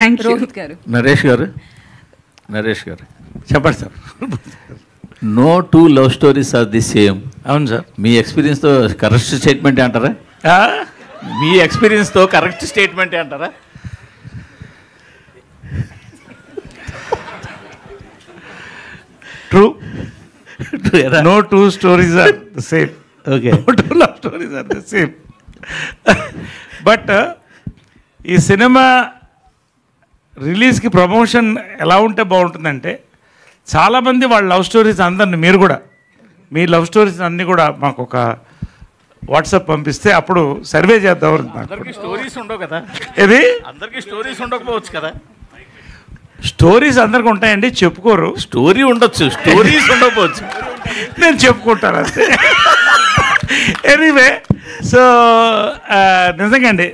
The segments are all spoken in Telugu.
Thank you. రోహిత్ గారు. నరేష్ గారు చెప్పండి sir. No two love stories are the same. అవును సార్. మీ ఎక్స్పీరియన్స్తో కరెక్ట్ స్టేట్మెంట్ అంటారా? మీ ఎక్స్పీరియన్స్తో కరెక్ట్ స్టేట్మెంట్ అంటారా? True. No two stories are the same. Okay. No two love stories are the same. But ఈ సినిమా రిలీజ్కి ప్రమోషన్ ఎలా ఉంటే బాగుంటుందంటే, చాలామంది వాళ్ళ లవ్ స్టోరీస్ అందరిని, మీరు కూడా మీ లవ్ స్టోరీస్ అన్నీ కూడా మాకు ఒక వాట్సాప్ పంపిస్తే అప్పుడు సర్వే చేద్దాం. అందరికీ స్టోరీస్ ఉండవు కదా. ఇది అందరికీ స్టోరీస్ ఉండకపోవచ్చు కదా. స్టోరీస్ అందరికి ఉంటాయండి, చెప్పుకోరు. స్టోరీ ఉండొచ్చు, స్టోరీస్ ఉండకపోవచ్చు. నేను చెప్పుకుంటాను అంతే. ఎనీవే, సో నిజంగా అండి,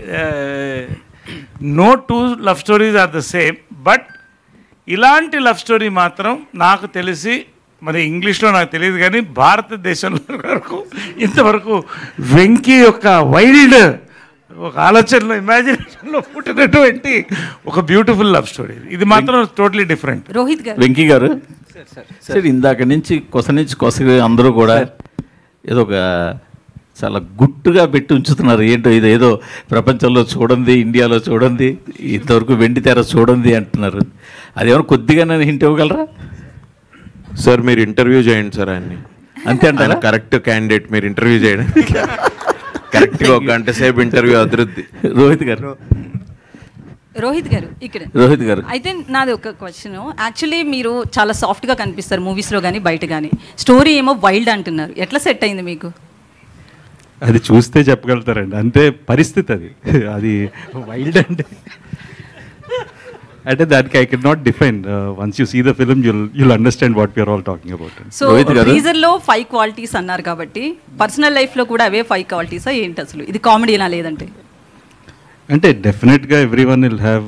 no two love stories are the same. But ఇలాంటి లవ్ స్టోరీ మాత్రం నాకు తెలిసి, మరి ఇంగ్లీష్లో నాకు తెలియదు కానీ భారతదేశంలో వరకు ఇంతవరకు వెంకీ యొక్క వైల్డ్ ఒక ఆలోచనలో, ఇమాజినేషన్లో పుట్టినటువంటి ఒక బ్యూటిఫుల్ లవ్ స్టోరీ. ఇది మాత్రం టోటలీ డిఫరెంట్. రోహిత్ గారు. వెంకీ గారు సార్, ఇందాక నుంచి కొస అందరూ కూడా ఏదో ఒక చాలా గుట్టుగా పెట్టి ఉంచుతున్నారు. ఏంటో ఇది ఏదో ప్రపంచంలో చూడండి, ఇండియాలో చూడండి, ఇంతవరకు వెండి తెర చూడండి అంటున్నారు. అదేమన్నా కొద్దిగా నేను హింట్ ఇవ్వగలరా? సార్ మీరు ఇంటర్వ్యూ చేయండి సార్ ఆయన్ని. అంతే అంటే కరెక్ట్ క్యాండిడేట్ మీరు ఇంటర్వ్యూ చేయడం. కరెక్ట్గా ఒక గంట సేపు ఇంటర్వ్యూ అభివృద్ధి. రోహిత్ గారు ఇక్కడ. అయితే నాది ఒక క్వశ్చన్. యాక్చువల్లీ మీరు చాలా సాఫ్ట్గా కనిపిస్తారు మూవీస్లో కానీ బయట కానీ, స్టోరీ ఏమో వైల్డ్ అంటున్నారు. ఎట్లా సెట్ అయింది మీకు? అది చూస్తే చెప్పగలుగుతారండి, అంతే పరిస్థితి అది. అది వైల్డ్ అంటే దానికి I can not define. Once you see the film you'll understand what we're all talking about. So టీజర్లో 5 క్వాలిటీస్ అన్నారు కాబట్టి పర్సనల్ లైఫ్లో కూడా అవే 5 క్వాలిటీసా ఏంటి అసలు? ఇది కామెడీనా లేదంటే? అంటే డెఫినెట్గా ఎవ్రీ వన్ విల్ హ్యావ్